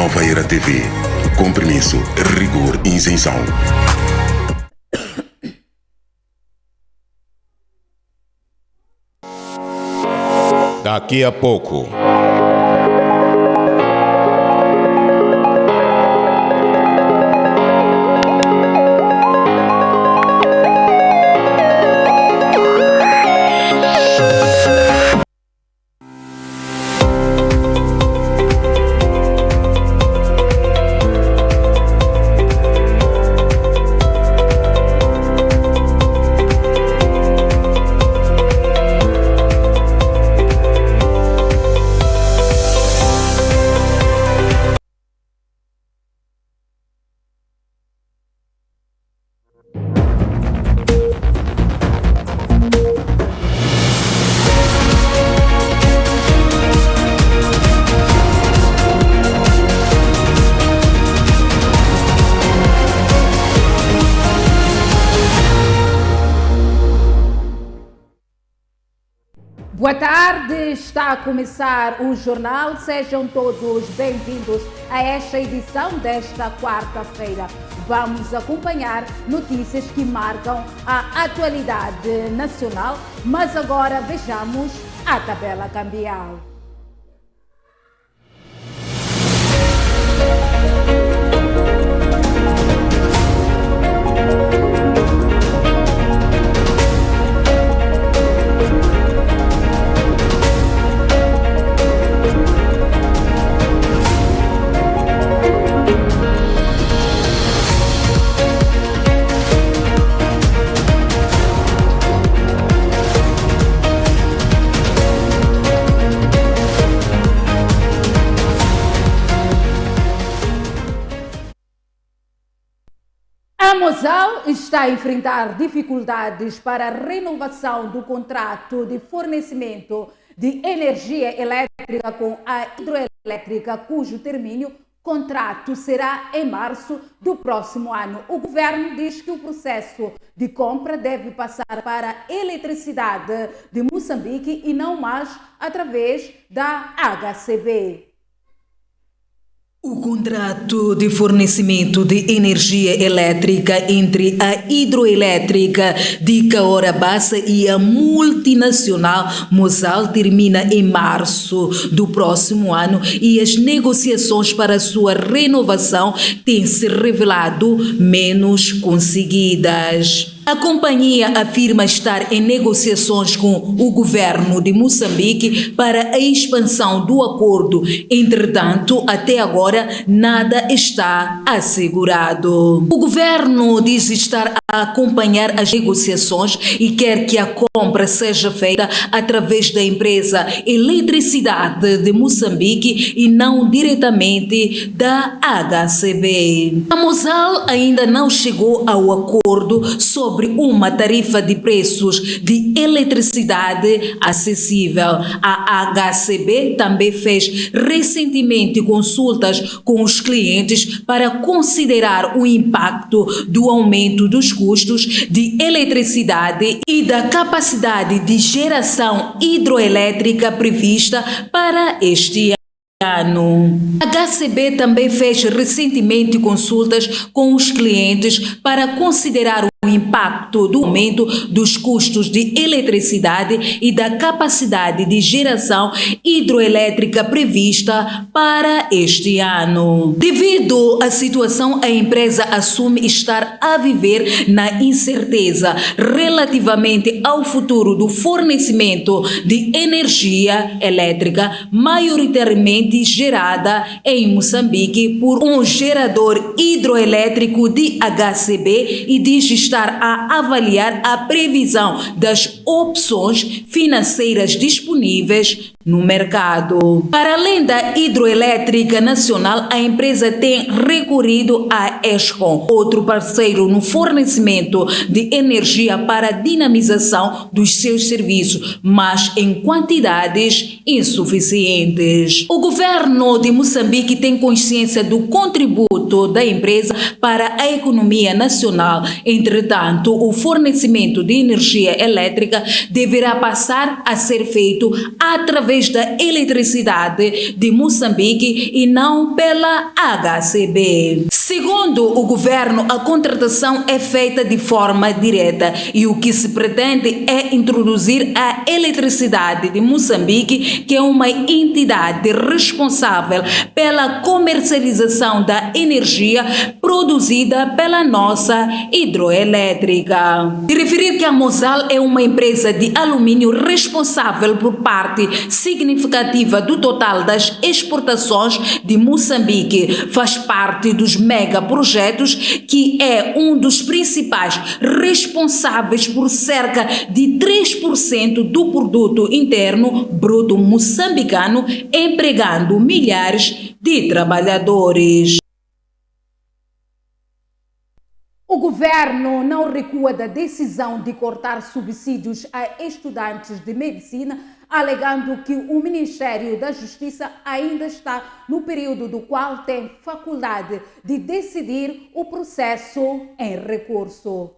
Nova Era TV. Compromisso, rigor e isenção. Daqui a pouco. Boa tarde, está a começar o jornal. Sejam todos bem-vindos a esta edição desta quarta-feira. Vamos acompanhar notícias que marcam a atualidade nacional, mas agora vejamos a tabela cambial. A Mosal está a enfrentar dificuldades para a renovação do contrato de fornecimento de energia elétrica com a hidroelétrica, cujo término contrato será em março do próximo ano. O governo diz que o processo de compra deve passar para a eletricidade de Moçambique e não mais através da HCB. O contrato de fornecimento de energia elétrica entre a hidroelétrica de Cahora Bassa e a multinacional Mosal termina em março do próximo ano e as negociações para sua renovação têm se revelado menos conseguidas. A companhia afirma estar em negociações com o governo de Moçambique para a expansão do acordo. Entretanto, até agora, nada está assegurado. O governo diz estar a acompanhar as negociações e quer que a compra seja feita através da empresa Eletricidade de Moçambique e não diretamente da HCB. A Mosal ainda não chegou ao acordo sobre uma tarifa de preços de eletricidade acessível. A HCB também fez recentemente consultas com os clientes para considerar o impacto do aumento dos custos de eletricidade e da capacidade de geração hidroelétrica prevista para este ano. A HCB também fez recentemente consultas com os clientes para considerar o impacto do aumento dos custos de eletricidade e da capacidade de geração hidroelétrica prevista para este ano. Devido à situação, a empresa assume estar a viver na incerteza relativamente ao futuro do fornecimento de energia elétrica, maioritariamente gerada em Moçambique por um gerador hidroelétrico de HCB, e diz estar a avaliar a previsão das opções financeiras disponíveis no mercado. Para além da hidroelétrica nacional, a empresa tem recorrido à Eskom, outro parceiro no fornecimento de energia para a dinamização dos seus serviços, mas em quantidades insuficientes. O governo de Moçambique tem consciência do contributo da empresa para a economia nacional. Entretanto, o fornecimento de energia elétrica elétrica deverá passar a ser feito através da eletricidade de Moçambique e não pela HCB. Segundo o governo, a contratação é feita de forma direta e o que se pretende é introduzir a eletricidade de Moçambique, que é uma entidade responsável pela comercialização da energia produzida pela nossa hidroelétrica. De referir que a Mosal é uma empresa de alumínio responsável por parte significativa do total das exportações de Moçambique, faz parte dos megaprojetos, que é um dos principais responsáveis por cerca de 3% do produto interno bruto moçambicano, empregando milhares de trabalhadores. O governo não recua da decisão de cortar subsídios a estudantes de medicina, alegando que o Ministério da Justiça ainda está no período do qual tem faculdade de decidir o processo em recurso.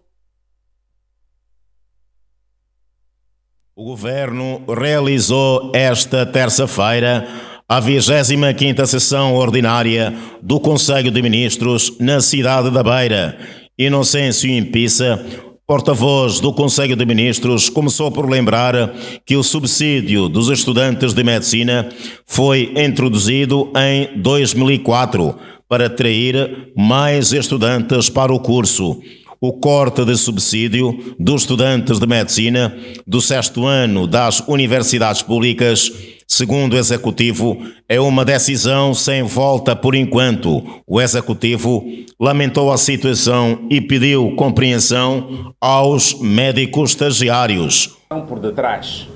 O governo realizou esta terça-feira a 25ª sessão ordinária do Conselho de Ministros na cidade da Beira. Inocêncio Impissa, porta-voz do Conselho de Ministros, começou por lembrar que o subsídio dos estudantes de medicina foi introduzido em 2004 para atrair mais estudantes para o curso. O corte de subsídio dos estudantes de medicina do 6º ano das universidades públicas, segundo o Executivo, é uma decisão sem volta por enquanto. O Executivo lamentou a situação e pediu compreensão aos médicos estagiários. Por detrás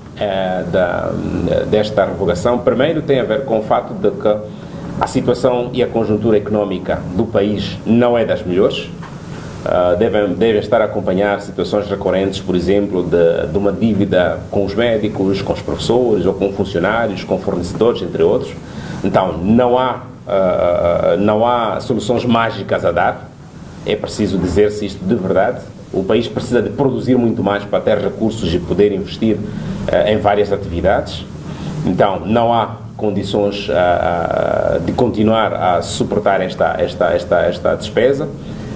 desta revogação, primeiro tem a ver com o fato de que a situação e a conjuntura económica do país não é das melhores. Devem estar a acompanhar situações recorrentes, por exemplo, de uma dívida com os médicos, com os professores ou com funcionários, com fornecedores, entre outros. Então, não há soluções mágicas a dar. É preciso dizer-se isto de verdade. O país precisa de produzir muito mais para ter recursos e poder investir em várias atividades. Então, não há condições de continuar a suportar esta despesa.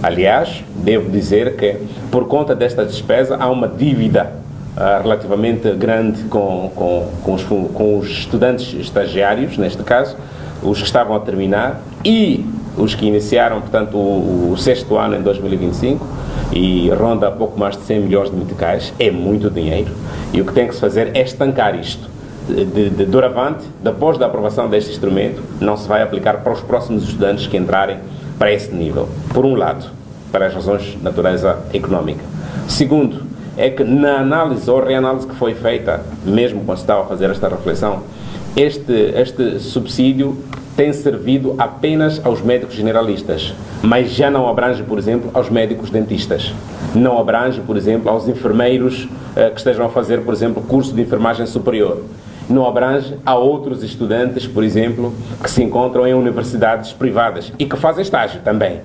Aliás, devo dizer que, por conta desta despesa, há uma dívida relativamente grande com os estudantes estagiários, neste caso, os que estavam a terminar e os que iniciaram, portanto, o 6º ano em 2025, e ronda pouco mais de 100 milhões de meticais. É muito dinheiro, e o que tem que se fazer é estancar isto. De doravante, depois da aprovação deste instrumento, não se vai aplicar para os próximos estudantes que entrarem para esse nível. Por um lado, para as razões de natureza económica. Segundo, é que na análise ou reanálise que foi feita, mesmo quando se estava a fazer esta reflexão, este subsídio tem servido apenas aos médicos generalistas, mas já não abrange, por exemplo, aos médicos dentistas. Não abrange, por exemplo, aos enfermeiros que estejam a fazer, por exemplo, curso de enfermagem superior. Não abrange a outros estudantes, por exemplo, que se encontram em universidades privadas e que fazem estágio também.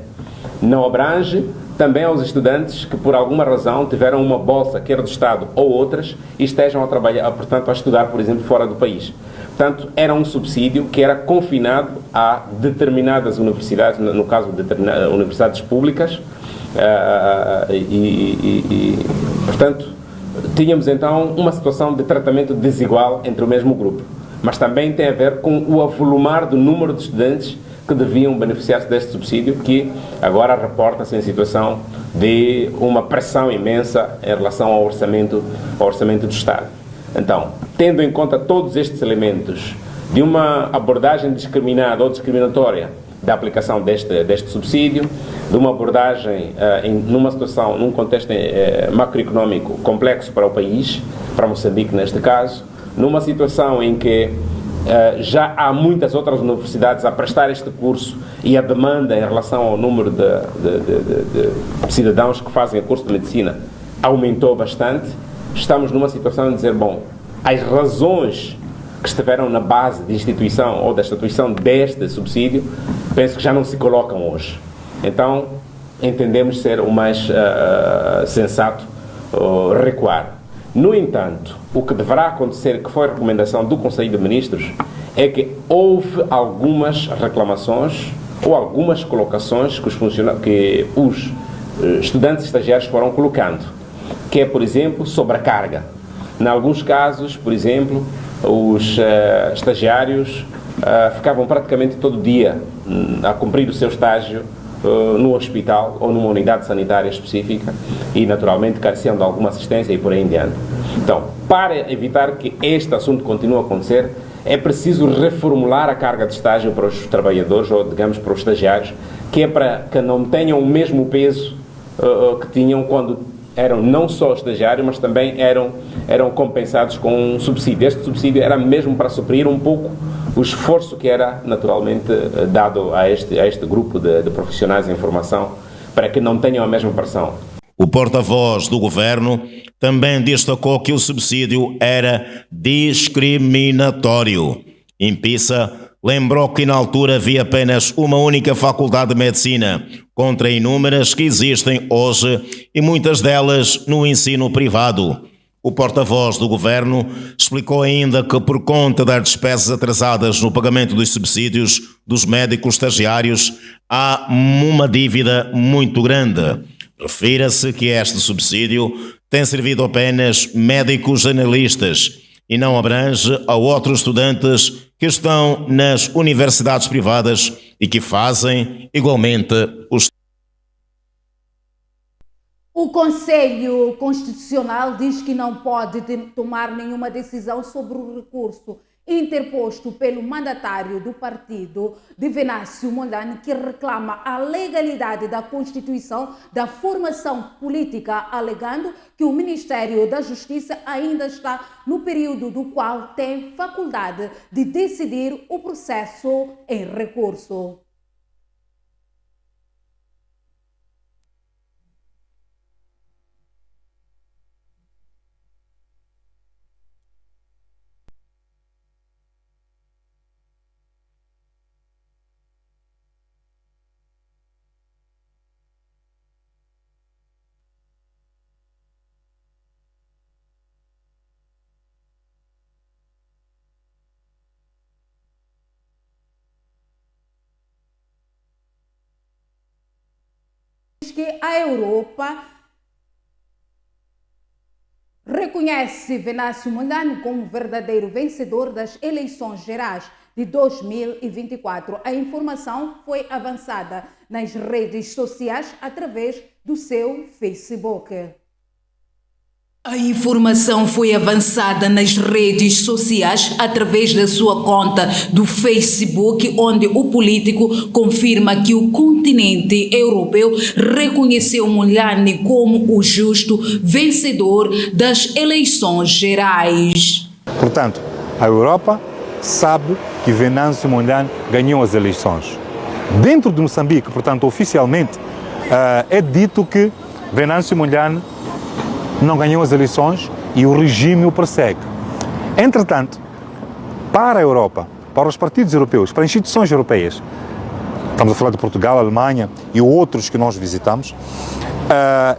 Não abrange também aos estudantes que, por alguma razão, tiveram uma bolsa, quer do Estado ou outras, e estejam a trabalhar, portanto, a estudar, por exemplo, fora do país. Portanto, era um subsídio que era confinado a determinadas universidades, no caso de universidades públicas, portanto, tínhamos então uma situação de tratamento desigual entre o mesmo grupo, mas também tem a ver com o avolumar do número de estudantes que deviam beneficiar-se deste subsídio, que agora reporta-se em situação de uma pressão imensa em relação ao orçamento do Estado. Então, tendo em conta todos estes elementos de uma abordagem discriminada ou discriminatória da aplicação deste subsídio, de uma abordagem numa situação, num contexto macroeconómico complexo para o país, para Moçambique neste caso, numa situação em que já há muitas outras universidades a prestar este curso e a demanda em relação ao número de cidadãos que fazem o curso de medicina aumentou bastante, estamos numa situação de dizer, bom, as razões que estiveram na base de instituição ou da instituição deste subsídio, penso que já não se colocam hoje. Então, entendemos ser o mais sensato recuar. No entanto, o que deverá acontecer, que foi a recomendação do Conselho de Ministros, é que houve algumas reclamações ou algumas colocações que os estudantes estagiários foram colocando, que é, por exemplo, sobre a carga. Em alguns casos, por exemplo, os estagiários ficavam praticamente todo dia a cumprir o seu estágio no hospital ou numa unidade sanitária específica e, naturalmente, careciam de alguma assistência e por aí em diante. Então, para evitar que este assunto continue a acontecer, é preciso reformular a carga de estágio para os trabalhadores, ou, digamos, para os estagiários, que é para que não tenham o mesmo peso que tinham quando eram não só estagiários, mas também eram compensados com um subsídio. Este subsídio era mesmo para suprir um pouco o esforço que era naturalmente dado a este grupo de profissionais em formação, para que não tenham a mesma pressão. O porta-voz do governo também destacou que o subsídio era discriminatório. Impisa lembrou que na altura havia apenas uma única faculdade de medicina, contra inúmeras que existem hoje e muitas delas no ensino privado. O porta-voz do governo explicou ainda que, por conta das despesas atrasadas no pagamento dos subsídios dos médicos estagiários, há uma dívida muito grande. Refira-se que este subsídio tem servido apenas médicos analistas e não abrange a outros estudantes que estão nas universidades privadas e que fazem igualmente os. O Conselho Constitucional diz que não pode tomar nenhuma decisão sobre o recurso interposto pelo mandatário do partido, de Venâncio Mondlane, que reclama a legalidade da Constituição da formação política, alegando que o Ministério da Justiça ainda está no período do qual tem faculdade de decidir o processo em recurso. Que a Europa reconhece Venâncio Mondlane como verdadeiro vencedor das eleições gerais de 2024. A informação foi avançada nas redes sociais através do seu Facebook. A informação foi avançada nas redes sociais através da sua conta do Facebook, onde o político confirma que o continente europeu reconheceu Mondlane como o justo vencedor das eleições gerais. Portanto, a Europa sabe que Venâncio Mondlane ganhou as eleições. Dentro de Moçambique, portanto, oficialmente, é dito que Venâncio Mondlane não ganhou as eleições e o regime o persegue. Entretanto, para a Europa, para os partidos europeus, para as instituições europeias, estamos a falar de Portugal, Alemanha e outros que nós visitamos,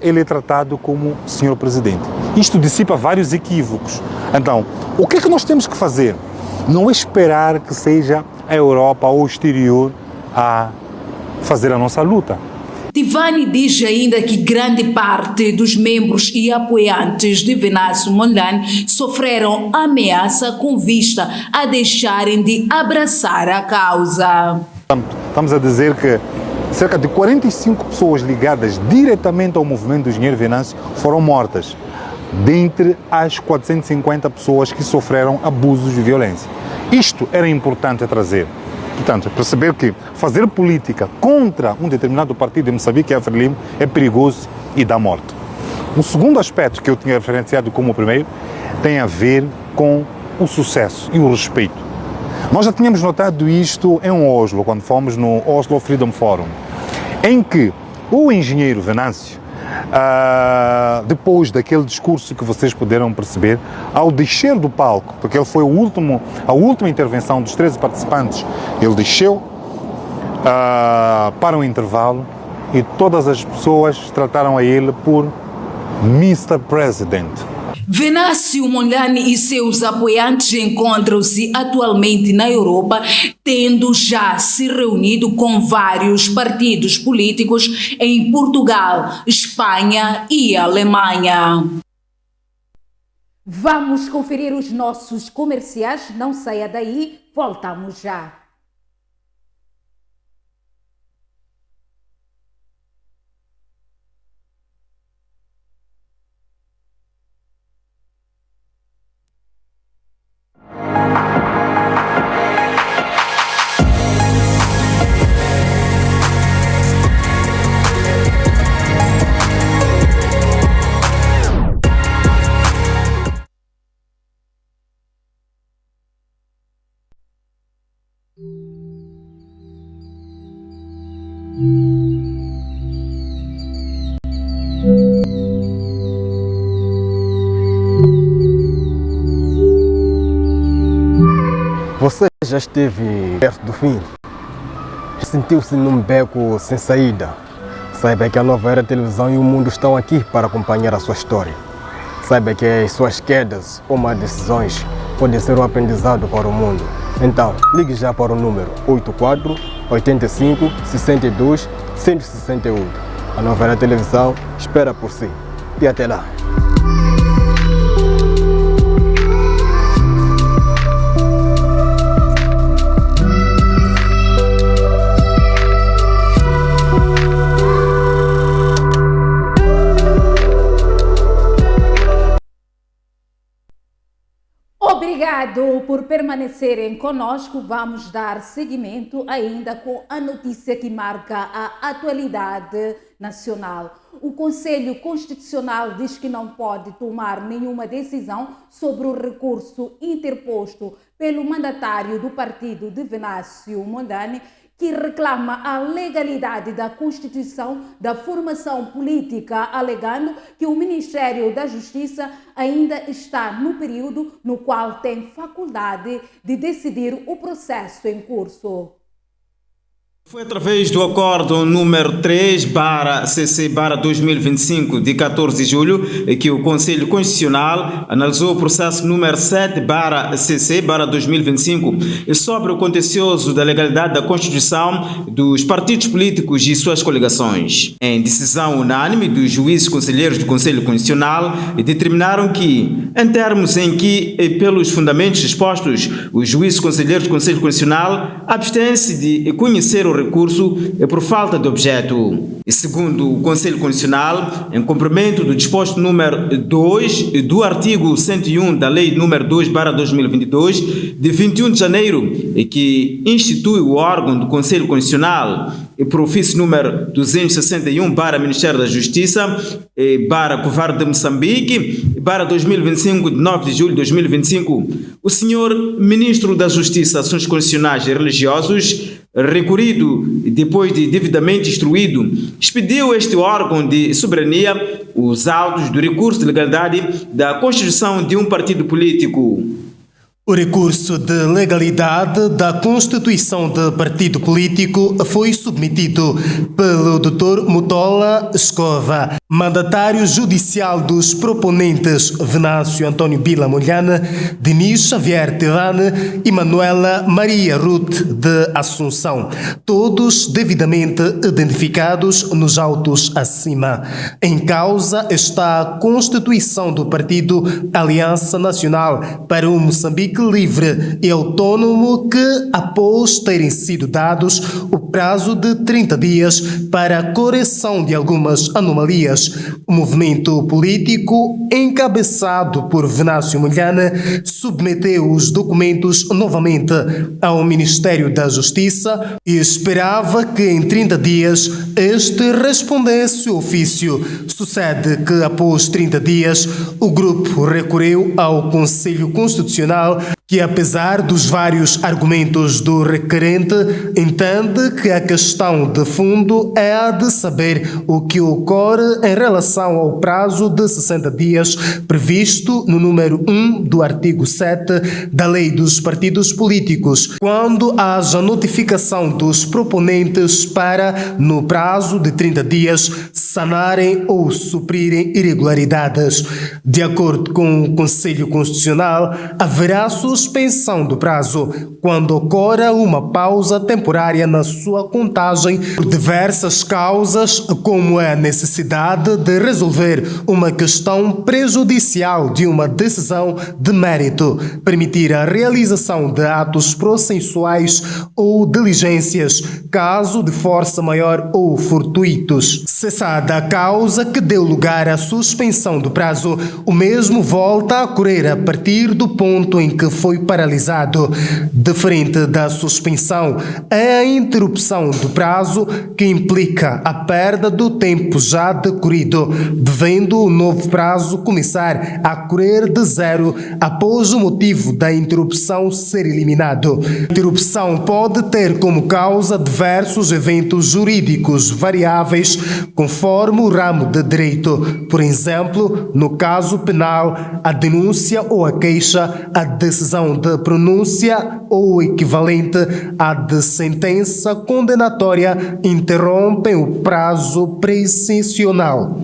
ele é tratado como senhor presidente. Isto dissipa vários equívocos. Então, o que é que nós temos que fazer? Não é esperar que seja a Europa ou o exterior a fazer a nossa luta. Tivani diz ainda que grande parte dos membros e apoiantes de Venâncio Mondlane sofreram ameaça com vista a deixarem de abraçar a causa. Estamos a dizer que cerca de 45 pessoas ligadas diretamente ao movimento do engenheiro Venâncio foram mortas, dentre as 450 pessoas que sofreram abusos de violência. Isto era importante a trazer. Portanto, perceber que fazer política contra um determinado partido em Moçambique, que é a Frelimo, é perigoso e dá morte. O segundo aspecto que eu tinha referenciado como o primeiro tem a ver com o sucesso e o respeito. Nós já tínhamos notado isto em Oslo, quando fomos no Oslo Freedom Forum, em que o engenheiro Venâncio, depois daquele discurso que vocês puderam perceber, ao descer do palco, porque ele foi a última intervenção dos 13 participantes, ele desceu para um intervalo e todas as pessoas trataram a ele por Mr. President. Venâncio Mondlane e seus apoiantes encontram-se atualmente na Europa, tendo já se reunido com vários partidos políticos em Portugal, Espanha e Alemanha. Vamos conferir os nossos comerciais, não saia daí, voltamos já. Você já esteve perto do fim? Sentiu-se num beco sem saída? Saiba que a Nova Era Televisão e o mundo estão aqui para acompanhar a sua história. Saiba que as suas quedas ou más decisões podem ser um aprendizado para o mundo. Então, ligue já para o número 84 85 62 168. A Nova Era Televisão espera por si. E até lá. Obrigado por permanecerem conosco. Vamos dar seguimento ainda com a notícia que marca a atualidade nacional. O Conselho Constitucional diz que não pode tomar nenhuma decisão sobre o recurso interposto pelo mandatário do partido de Venâncio Mondlane, que reclama a legalidade da constituição da formação política, alegando que o Ministério da Justiça ainda está no período no qual tem faculdade de decidir o processo em curso. Foi através do acordo número 3/CC/2025 de 14 de julho que o Conselho Constitucional analisou o processo número 7/CC/2025 sobre o contencioso da legalidade da Constituição dos partidos políticos e suas coligações. Em decisão unânime dos juízes conselheiros do Conselho Constitucional, determinaram que, em termos em que, pelos fundamentos expostos, os juízes conselheiros do Conselho Constitucional abstêm-se de conhecer o recurso por falta de objeto. E segundo o Conselho Constitucional, em cumprimento do disposto número 2 do artigo 101 da Lei número 2/2022, de 21 de janeiro, que institui o órgão do Conselho Constitucional, e por ofício número 261 para Ministério da Justiça, para Governo de Moçambique, para 2025, de 9 de julho de 2025, o senhor Ministro da Justiça, Assuntos Constitucionais e Religiosos, recorrido depois de devidamente instruído, expediu este órgão de soberania os autos do recurso de legalidade da constituição de um partido político. O recurso de legalidade da constituição de partido político foi submetido pelo Dr. Mutola Escova, mandatário judicial dos proponentes Venâncio Antônio Bila Mondlane, Denis Xavier Terrane e Manuela Maria Ruth de Assunção, todos devidamente identificados nos autos acima. Em causa está a constituição do partido Aliança Nacional para o Moçambique Livre e Autônomo, que, após terem sido dados o prazo de 30 dias para a correção de algumas anomalias, o movimento político, encabeçado por Venâncio Mondlane, submeteu os documentos novamente ao Ministério da Justiça e esperava que em 30 dias este respondesse o ofício. Sucede que, após 30 dias, o grupo recorreu ao Conselho Constitucional que, apesar dos vários argumentos do requerente, entende que a questão de fundo é a de saber o que ocorre em relação ao prazo de 60 dias previsto no número 1 do artigo 7 da Lei dos Partidos Políticos, quando haja notificação dos proponentes para, no prazo de 30 dias, sanarem ou suprirem irregularidades. De acordo com o Conselho Constitucional, haverá suspensão do prazo quando ocorra uma pausa temporária na sua contagem por diversas causas, como a necessidade de resolver uma questão prejudicial de uma decisão de mérito, permitir a realização de atos processuais ou diligências, caso de força maior ou fortuitos. Cessada a causa que deu lugar à suspensão do prazo, o mesmo volta a correr a partir do ponto em que foi paralisado. Diferente da suspensão, é a interrupção do prazo que implica a perda do tempo já decorrido, devendo o novo prazo começar a correr de zero após o motivo da interrupção ser eliminado. A interrupção pode ter como causa diversos eventos jurídicos variáveis conforme o ramo de direito. Por exemplo, no caso penal, a denúncia ou a queixa, a decisão de pronúncia ou equivalente à de sentença condenatória interrompem o prazo prescricional.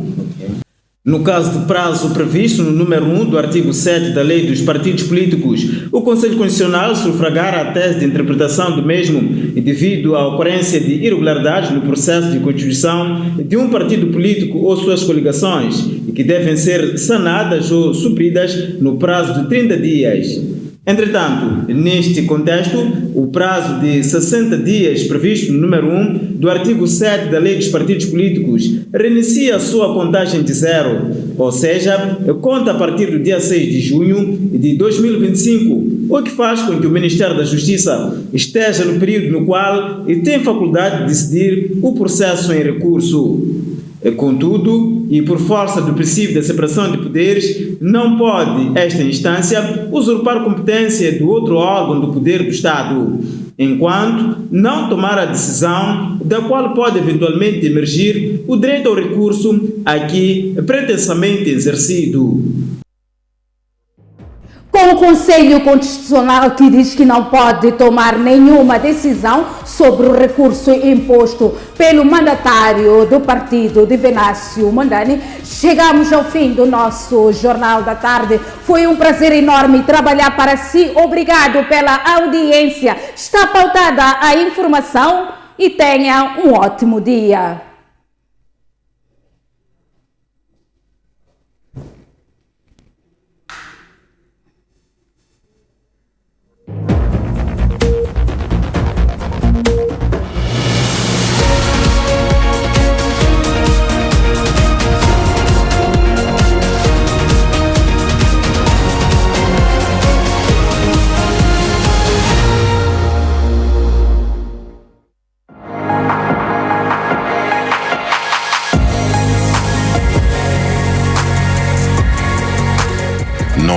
No caso do prazo previsto no número 1 do artigo 7 da Lei dos Partidos Políticos, o Conselho Constitucional sufragará a tese de interpretação do mesmo devido à ocorrência de irregularidades no processo de constituição de um partido político ou suas coligações, que devem ser sanadas ou supridas no prazo de 30 dias. Entretanto, neste contexto, o prazo de 60 dias previsto no número 1 do artigo 7 da Lei dos Partidos Políticos reinicia a sua contagem de zero, ou seja, conta a partir do dia 6 de junho de 2025, o que faz com que o Ministério da Justiça esteja no período no qual tem faculdade de decidir o processo em recurso. Contudo, e por força do princípio da separação de poderes, não pode esta instância usurpar competência do outro órgão do poder do Estado, enquanto não tomar a decisão da qual pode eventualmente emergir o direito ao recurso aqui pretensamente exercido. Com o Conselho Constitucional que diz que não pode tomar nenhuma decisão sobre o recurso imposto pelo mandatário do partido de Venâncio Mondlane, chegamos ao fim do nosso Jornal da Tarde. Foi um prazer enorme trabalhar para si. Obrigado pela audiência. Está pautada a informação e tenha um ótimo dia.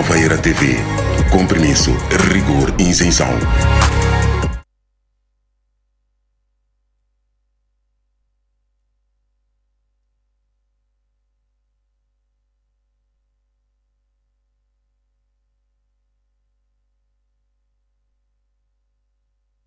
Nova Era TV. Compromisso, rigor e isenção.